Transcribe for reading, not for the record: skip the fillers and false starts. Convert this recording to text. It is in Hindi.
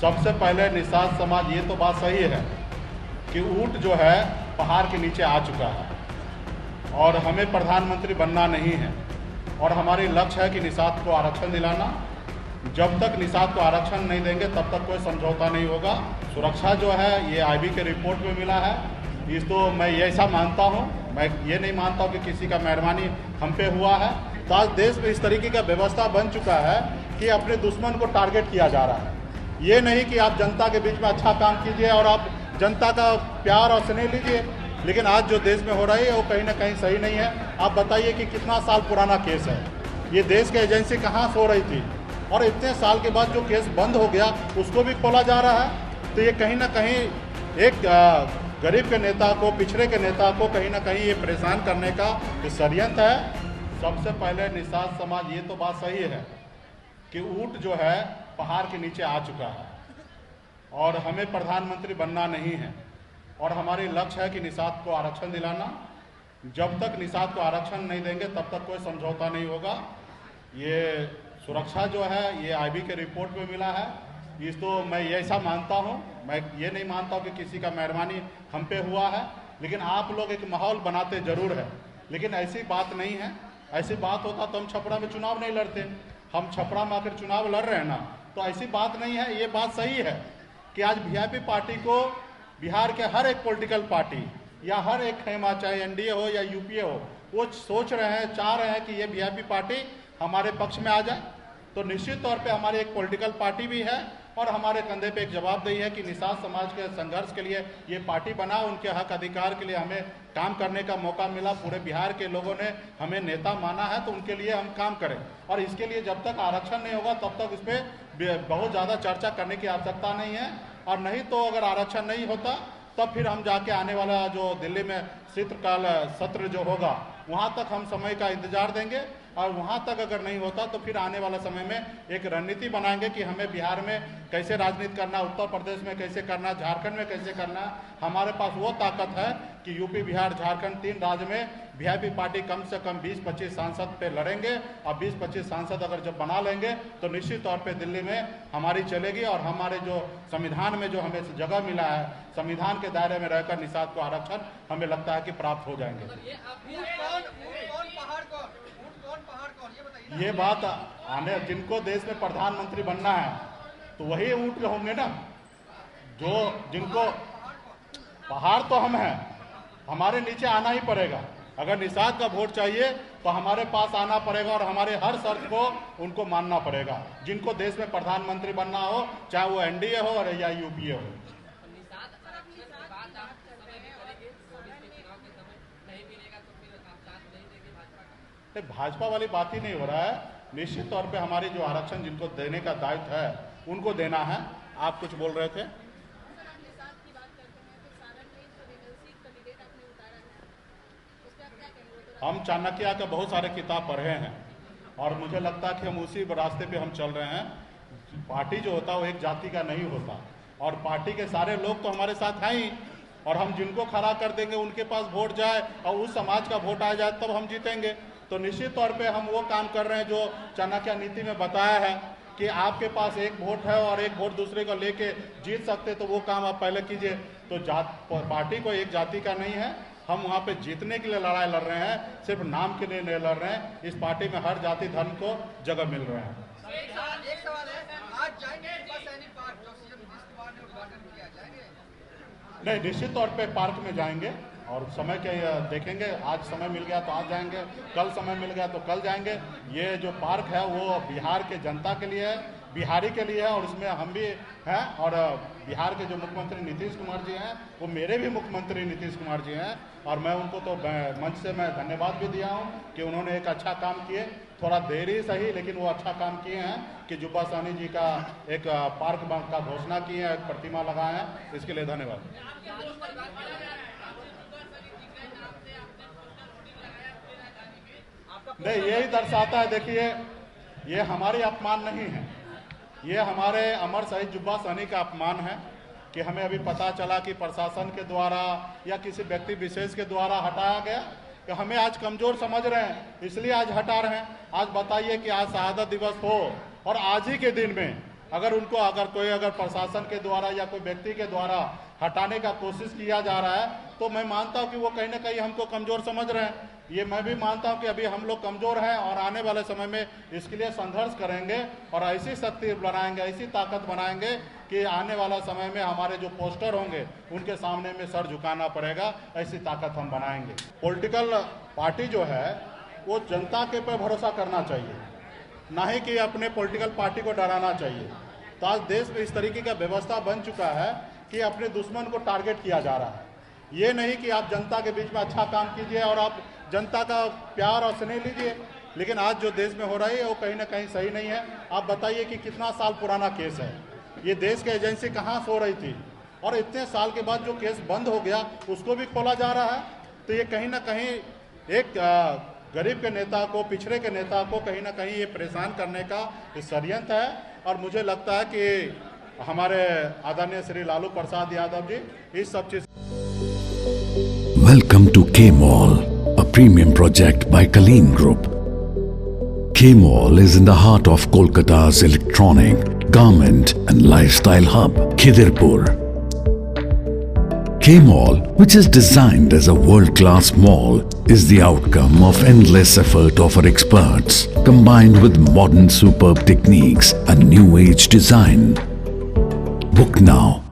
सबसे पहले निषाद समाज, ये तो बात सही है कि ऊंट जो है पहाड़ के नीचे आ चुका है और हमें प्रधानमंत्री बनना नहीं है और हमारी लक्ष्य है कि निषाद को आरक्षण दिलाना। जब तक निषाद को आरक्षण नहीं देंगे तब तक कोई समझौता नहीं होगा। सुरक्षा जो है ये आईबी के रिपोर्ट में मिला है, इस तो मैं ये ऐसा मानता हूँ, मैं ये नहीं मानता हूँ कि किसी का मेहरबानी हम पे हुआ है। तो आज देश में इस तरीके का व्यवस्था बन चुका है कि अपने दुश्मन को टारगेट किया जा रहा है। ये नहीं कि आप जनता के बीच में अच्छा काम कीजिए और आप जनता का प्यार और स्नेह लीजिए, लेकिन आज जो देश में हो रही है वो कहीं ना कहीं सही नहीं है। आप बताइए कि कितना साल पुराना केस है, ये देश की एजेंसी कहाँ सो रही थी और इतने साल के बाद जो केस बंद हो गया उसको भी खोला जा रहा है। तो ये कहीं ना कहीं एक गरीब के नेता को, पिछड़े के नेता को कहीं ना कहीं ये परेशान करने का षड्यंत्र है। सबसे पहले निषाद समाज, ये तो बात सही है कि ऊंट जो है पहाड़ के नीचे आ चुका है और हमें प्रधानमंत्री बनना नहीं है और हमारी लक्ष्य है कि निषाद को आरक्षण दिलाना। जब तक निषाद को आरक्षण नहीं देंगे तब तक कोई समझौता नहीं होगा। ये सुरक्षा जो है ये आईबी के रिपोर्ट में मिला है, इस तो मैं ये ऐसा मानता हूँ, मैं ये नहीं मानता हूँ कि किसी का मेहरबानी हम पे हुआ है, लेकिन आप लोग एक माहौल बनाते जरूर है, लेकिन ऐसी बात नहीं है। ऐसी बात होता तो हम छपरा में चुनाव नहीं लड़ते। हम छपरा में आकर चुनाव लड़ रहे हैं ना, तो ऐसी बात नहीं है। ये बात सही है कि आज वीआईपी पार्टी को बिहार के हर एक पॉलिटिकल पार्टी या हर एक खेमा, चाहे एनडीए हो या यूपीए हो, वो सोच रहे हैं, चाह रहे हैं कि ये वीआईपी पार्टी हमारे पक्ष में आ जाए। तो निश्चित तौर पे हमारी एक पॉलिटिकल पार्टी भी है और हमारे कंधे पे एक जवाबदेही है कि निषाद समाज के संघर्ष के लिए ये पार्टी बना, उनके हक अधिकार के लिए हमें काम करने का मौका मिला। पूरे बिहार के लोगों ने हमें नेता माना है, तो उनके लिए हम काम करें और इसके लिए जब तक आरक्षण नहीं होगा तब तक इस पर बहुत ज़्यादा चर्चा करने की आवश्यकता नहीं है। और नहीं तो अगर आरक्षण नहीं होता तब फिर हम जाके आने वाला जो दिल्ली में शीतकाल सत्र जो होगा वहाँ तक हम समय का इंतजार देंगे और वहाँ तक अगर नहीं होता तो फिर आने वाला समय में एक रणनीति बनाएंगे कि हमें बिहार में कैसे राजनीति करना, उत्तर प्रदेश में कैसे करना, झारखंड में कैसे करना। हमारे पास वो ताकत है कि यूपी, बिहार, झारखंड, 3 राज्य में वीआईपी पार्टी कम से कम 20-25 सांसद पे लड़ेंगे और 20-25 सांसद अगर जब बना लेंगे तो निश्चित तौर पे दिल्ली में हमारी चलेगी और हमारे जो संविधान में जो हमें जगह मिला है, संविधान के दायरे में रहकर निषाद को आरक्षण हमें लगता है कि प्राप्त हो जाएंगे। ये बात आने, जिनको देश में प्रधानमंत्री बनना है तो वही ऊंट होंगे ना, जो जिनको पहाड़ तो हम हैं, हमारे नीचे आना ही पड़ेगा। अगर निषाद का वोट चाहिए तो हमारे पास आना पड़ेगा और हमारे हर शर्त को उनको मानना पड़ेगा। जिनको देश में प्रधानमंत्री बनना हो, चाहे वो एनडीए हो या यूपीए हो। भाजपा वाली बात ही नहीं हो रहा है। निश्चित तौर पे हमारी जो आरक्षण जिनको देने का दायित्व है उनको देना है। आप कुछ बोल रहे थे? हम चाणक्य के बहुत सारे किताब पढ़े हैं और मुझे लगता है कि हम उसी रास्ते पे हम चल रहे हैं। पार्टी जो होता है वो एक जाति का नहीं होता और पार्टी के सारे लोग तो हमारे साथ हैं ही, और हम जिनको खड़ा कर देंगे उनके पास वोट जाए और उस समाज का वोट आ जाए तब हम जीतेंगे। तो निश्चित तौर पे हम वो काम कर रहे हैं जो चाणक्य नीति में बताया है कि आपके पास एक वोट है और एक वोट दूसरे को लेके जीत सकते, तो वो काम आप पहले कीजिए। तो पार्टी को एक जाति का नहीं है, हम वहाँ पे जीतने के लिए लड़ाई लड़ रहे हैं, सिर्फ नाम के लिए नहीं लड़ रहे हैं। इस पार्टी में हर जाति धर्म को जगह मिल रहे हैं। एक सवाल है, आज जाएंगे पार्क जो सीएम नीतीश कुमार ने उद्घाटन किया, जाएंगे? नहीं, निश्चित तौर पे पार्क में जाएंगे और समय के देखेंगे। आज समय मिल गया तो आज जाएंगे, कल समय मिल गया तो कल जाएंगे। ये जो पार्क है वो बिहार के जनता के लिए है, बिहारी के लिए है और उसमें हम भी हैं। और बिहार के जो मुख्यमंत्री नीतीश कुमार जी हैं वो मेरे भी मुख्यमंत्री नीतीश कुमार जी हैं और मैं उनको तो मंच से मैं धन्यवाद भी दिया हूँ कि उन्होंने एक अच्छा काम किए, थोड़ा देर ही सही लेकिन वो अच्छा काम किए हैं कि जुब्बा साहनी जी का एक पार्क का घोषणा की है, एक प्रतिमा लगाए हैं, इसके लिए धन्यवाद। नहीं, यही दर्शाता है, देखिए ये हमारी अपमान नहीं है, ये हमारे अमर शहीद जुब्बा साहनी का अपमान है कि हमें अभी पता चला कि प्रशासन के द्वारा या किसी व्यक्ति विशेष के द्वारा हटाया गया, कि हमें आज कमजोर समझ रहे हैं इसलिए आज हटा रहे हैं। आज बताइए कि आज शहादत दिवस हो और आज ही के दिन में अगर कोई प्रशासन के द्वारा या कोई व्यक्ति के द्वारा हटाने का कोशिश किया जा रहा है तो मैं मानता हूं कि वो कहीं ना कहीं हमको कमज़ोर समझ रहे हैं। ये मैं भी मानता हूं कि अभी हम लोग कमज़ोर हैं और आने वाले समय में इसके लिए संघर्ष करेंगे और ऐसी शक्ति बनाएंगे, ऐसी ताकत बनाएंगे कि आने वाला समय में हमारे जो पोस्टर होंगे उनके सामने में सर झुकाना पड़ेगा, ऐसी ताकत हम बनाएंगे। पॉलिटिकल पार्टी जो है वो जनता के पर भरोसा करना चाहिए, ना ही कि अपने पॉलिटिकल पार्टी को डराना चाहिए। तो आज देश में इस तरीके का व्यवस्था बन चुका है कि अपने दुश्मन को टारगेट किया जा रहा है। ये नहीं कि आप जनता के बीच में अच्छा काम कीजिए और आप जनता का प्यार और स्नेह लीजिए, लेकिन आज जो देश में हो रहा है वो कहीं ना कहीं सही नहीं है। आप बताइए कि कितना साल पुराना केस है, ये देश की एजेंसी कहाँ सो रही थी और इतने साल के बाद जो केस बंद हो गया उसको भी खोला जा रहा है। तो ये कहीं ना कहीं एक गरीब के नेता को, पिछड़े के नेता को कहीं ना कहीं ये परेशान करने का षड्यंत्र है। और मुझे लगता है कि हमारे आदरणीय श्री लालू प्रसाद यादव जी इस सब चीज। Welcome to K-Mall, a premium project by Kaleen Group. K-Mall is in the heart of Kolkata's electronic, garment and lifestyle hub, Khidirpur. K-Mall, which is designed as a world-class mall, is the outcome of endless effort of our experts, combined with modern superb techniques and new age design. Book now